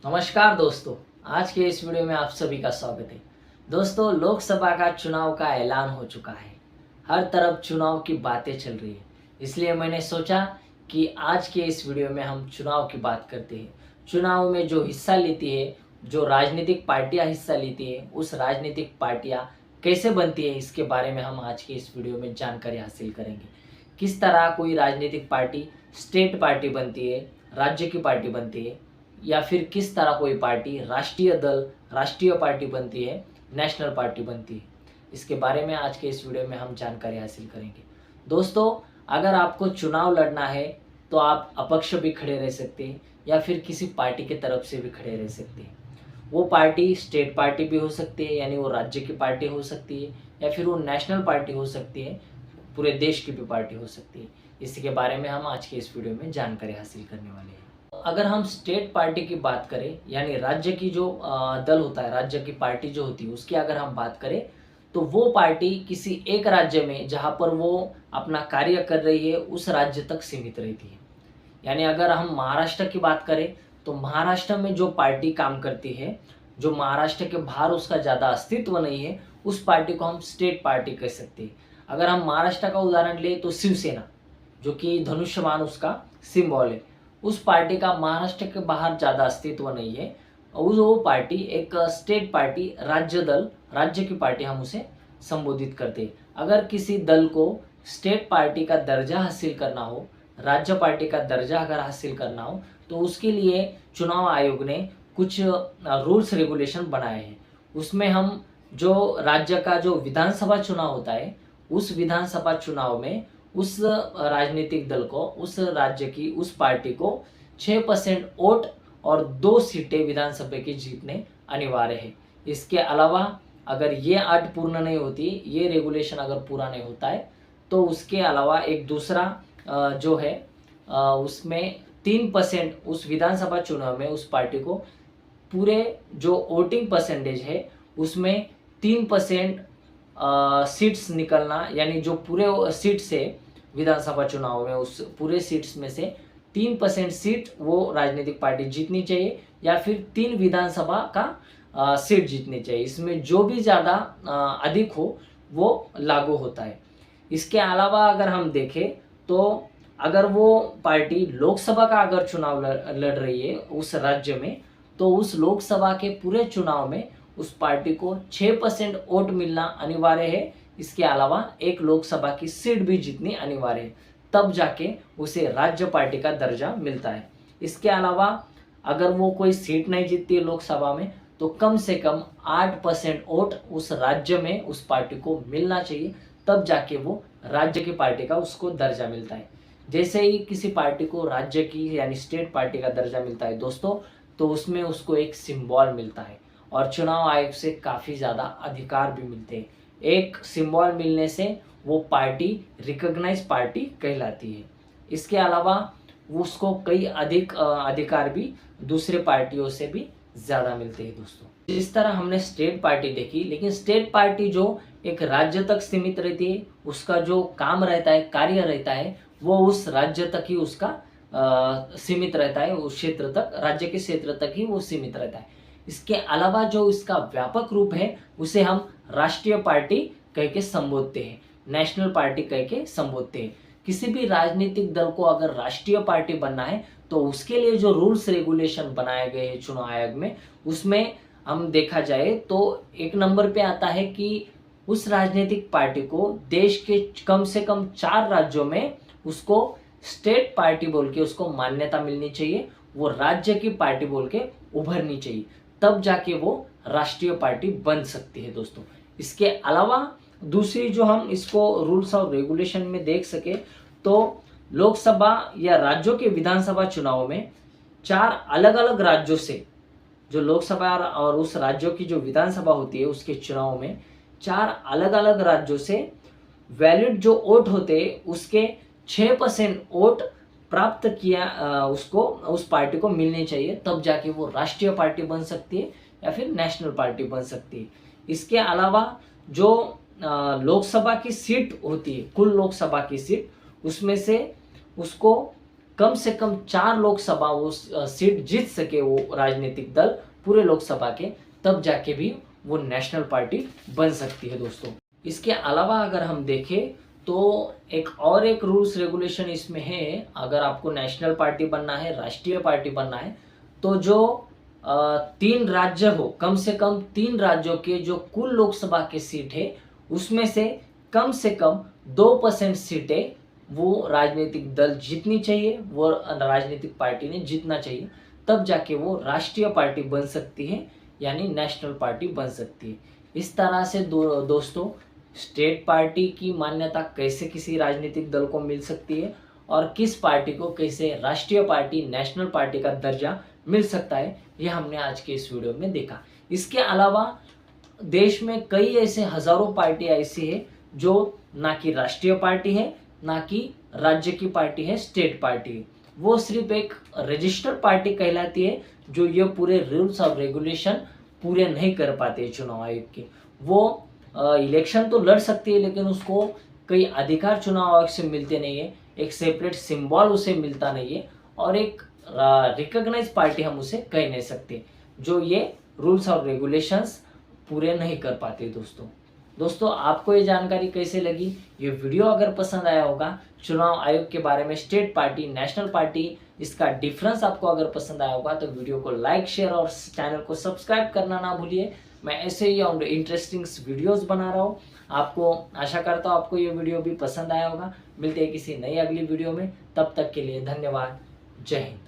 नमस्कार दोस्तों, आज के इस वीडियो में आप सभी का स्वागत है। दोस्तों, लोकसभा का चुनाव का ऐलान हो चुका है। हर तरफ चुनाव की बातें चल रही है, इसलिए मैंने सोचा कि आज के इस वीडियो में हम चुनाव की बात करते हैं। चुनाव में जो हिस्सा लेती है, जो राजनीतिक पार्टियां हिस्सा लेती है, उस राजनीतिक पार्टियां कैसे बनती है, इसके बारे में हम आज के इस वीडियो में जानकारी हासिल करेंगे। किस तरह कोई राजनीतिक पार्टी स्टेट पार्टी बनती है, राज्य की पार्टी बनती है, या फिर किस तरह कोई पार्टी राष्ट्रीय दल, राष्ट्रीय पार्टी बनती है, नेशनल पार्टी बनती है। इसके बारे में आज के इस वीडियो में हम जानकारी हासिल करेंगे। दोस्तों, अगर आपको चुनाव लड़ना है तो आप अपक्ष भी खड़े रह सकते हैं या फिर किसी पार्टी की तरफ से भी खड़े रह सकते हैं। वो पार्टी स्टेट पार्टी भी हो सकती है, यानी वो राज्य की पार्टी हो सकती है, या फिर वो नेशनल पार्टी हो सकती है, पूरे देश की भी पार्टी हो सकती है। इसी के बारे में हम आज के इस वीडियो में जानकारी हासिल करने वाले हैं। अगर हम स्टेट पार्टी की बात करें, यानी राज्य की जो दल होता है, राज्य की पार्टी जो होती है, उसकी अगर हम बात करें तो वो पार्टी किसी एक राज्य में जहाँ पर वो अपना कार्य कर रही है उस राज्य तक सीमित रहती है। यानी अगर हम महाराष्ट्र की बात करें तो महाराष्ट्र में जो पार्टी काम करती है, जो महाराष्ट्र के बाहर उसका ज़्यादा अस्तित्व नहीं है, उस पार्टी को हम स्टेट पार्टी कह सकते हैं। अगर हम महाराष्ट्र का उदाहरण लें तो शिवसेना, जो कि धनुष्यबाण उसका सिंबल है, उस पार्टी का महाराष्ट्र के बाहर ज़्यादा अस्तित्व नहीं है। और वो पार्टी एक स्टेट पार्टी, राज्य दल, राज्य की पार्टी हम उसे संबोधित करते हैं। अगर किसी दल को स्टेट पार्टी का दर्जा हासिल करना हो, राज्य पार्टी का दर्जा अगर हासिल करना हो, तो उसके लिए चुनाव आयोग ने कुछ रूल्स रेगुलेशन बनाए हैं। उसमें हम जो राज्य का जो विधानसभा चुनाव होता है, उस विधानसभा चुनाव में उस राजनीतिक दल को, उस राज्य की, उस पार्टी को 6% वोट और 2 सीटें विधानसभा की जीतने अनिवार्य है। इसके अलावा अगर ये अट पूर्ण नहीं होती, ये रेगुलेशन अगर पूरा नहीं होता है, तो उसके अलावा एक दूसरा जो है उसमें 3% उस विधानसभा चुनाव में उस पार्टी को पूरे जो वोटिंग परसेंटेज है उसमें 3% सीट्स निकलना, यानी जो पूरे सीट से विधानसभा चुनाव में उस पूरे सीट्स में से 3% सीट वो राजनीतिक पार्टी जीतनी चाहिए, या फिर 3 विधानसभा का सीट जीतनी चाहिए। इसमें जो भी ज़्यादा अधिक हो वो लागू होता है। इसके अलावा अगर हम देखें तो अगर वो पार्टी लोकसभा का अगर चुनाव लड़ रही है उस राज्य में, तो उस लोकसभा के पूरे चुनाव में उस पार्टी को 6% वोट मिलना अनिवार्य है। इसके अलावा एक लोकसभा की सीट भी जीतनी अनिवार्य है, तब जाके उसे राज्य पार्टी का दर्जा मिलता है। इसके अलावा अगर वो कोई सीट नहीं जीतती है लोकसभा में, तो कम से कम 8% वोट उस राज्य में उस पार्टी को मिलना चाहिए, तब जाके वो राज्य की पार्टी का उसको दर्जा मिलता है। जैसे ही किसी पार्टी को राज्य की यानी स्टेट पार्टी का दर्जा मिलता है दोस्तों, तो उसमें उसको एक सिंबल मिलता है और चुनाव आयोग से काफ़ी ज़्यादा अधिकार भी मिलते हैं। एक सिंबल मिलने से वो पार्टी रिकॉग्नाइज पार्टी कहलाती है। इसके अलावा उसको कई अधिक अधिकार भी दूसरे पार्टियों से भी ज़्यादा मिलते हैं दोस्तों। इस तरह हमने स्टेट पार्टी देखी, लेकिन स्टेट पार्टी जो एक राज्य तक सीमित रहती है, उसका जो काम रहता है, कार्य रहता है, वो उस राज्य तक ही उसका सीमित रहता है, उस क्षेत्र तक, राज्य के क्षेत्र तक ही वो सीमित रहता है। इसके अलावा जो इसका व्यापक रूप है उसे हम राष्ट्रीय पार्टी कह के संबोधते हैं, नेशनल पार्टी कह के संबोधते हैं। किसी भी राजनीतिक दल को अगर राष्ट्रीय पार्टी बनना है तो उसके लिए जो रूल्स रेगुलेशन बनाए गए हैं चुनाव आयोग में, उसमें हम देखा जाए तो एक नंबर पे आता है कि उस राजनीतिक पार्टी को देश के कम से कम 4 राज्यों में उसको स्टेट पार्टी बोल के उसको मान्यता मिलनी चाहिए, वो राज्य की पार्टी बोल के उभरनी चाहिए, तब जाके वो राष्ट्रीय पार्टी बन सकती है दोस्तों। इसके अलावा दूसरी जो हम इसको रूल्स और रेगुलेशन में देख सके तो लोकसभा या राज्यों के विधानसभा चुनाव में 4 अलग अलग राज्यों से जो लोकसभा और उस राज्यों की जो विधानसभा होती है उसके चुनाव में 4 अलग अलग राज्यों से वैलिड जो वोट होते हैं उसके 6% वोट प्राप्त किया उसको उस पार्टी को मिलने चाहिए, तब जाके वो राष्ट्रीय पार्टी बन सकती है या फिर नेशनल पार्टी बन सकती है। इसके अलावा जो लोकसभा की सीट होती है, कुल लोकसभा की सीट, उसमें से उसको कम से कम 4 लोकसभा वो सीट जीत सके वो राजनीतिक दल पूरे लोकसभा के, तब जाके भी वो नेशनल पार्टी बन सकती है दोस्तों। इसके अलावा अगर हम देखें तो एक रूल्स रेगुलेशन इसमें है, अगर आपको नेशनल पार्टी बनना है, राष्ट्रीय पार्टी बनना है, तो जो 3 राज्य हो, कम से कम 3 राज्यों के जो कुल लोकसभा के सीट है उसमें से कम 2% सीटें वो राजनीतिक दल जीतनी चाहिए, वो राजनीतिक पार्टी ने जीतना चाहिए, तब जाके वो राष्ट्रीय पार्टी बन सकती है, यानी नेशनल पार्टी बन सकती है। इस तरह से दोस्तों स्टेट पार्टी की मान्यता कैसे किसी राजनीतिक दल को मिल सकती है और किस पार्टी को कैसे राष्ट्रीय पार्टी, नेशनल पार्टी का दर्जा मिल सकता है, ये हमने आज के इस वीडियो में देखा। इसके अलावा देश में कई ऐसे हजारों पार्टियां ऐसी है जो ना कि राष्ट्रीय पार्टी है, ना कि राज्य की पार्टी है, स्टेट पार्टी है, वो सिर्फ एक रजिस्टर्ड पार्टी कहलाती है, जो ये पूरे रूल्स और रेगुलेशन पूरे नहीं कर पाते चुनाव आयोग के। वो इलेक्शन तो लड़ सकती है लेकिन उसको कई अधिकार चुनाव आयोग से मिलते नहीं है, एक सेपरेट सिंबल उसे मिलता नहीं है और एक रिकॉग्नाइज पार्टी हम उसे कह नहीं सकते, जो ये रूल्स और रेगुलेशंस पूरे नहीं कर पाते दोस्तों आपको ये जानकारी कैसे लगी? ये वीडियो अगर पसंद आया होगा, चुनाव आयोग के बारे में, स्टेट पार्टी, नेशनल पार्टी, इसका डिफरेंस आपको अगर पसंद आया होगा तो वीडियो को लाइक, शेयर और चैनल को सब्सक्राइब करना ना भूलिए। मैं ऐसे ही इंटरेस्टिंग वीडियोस बना रहा हूँ। आपको आशा करता हूँ आपको ये वीडियो भी पसंद आया होगा। मिलते हैं किसी नई अगली वीडियो में, तब तक के लिए धन्यवाद। जय हिंद।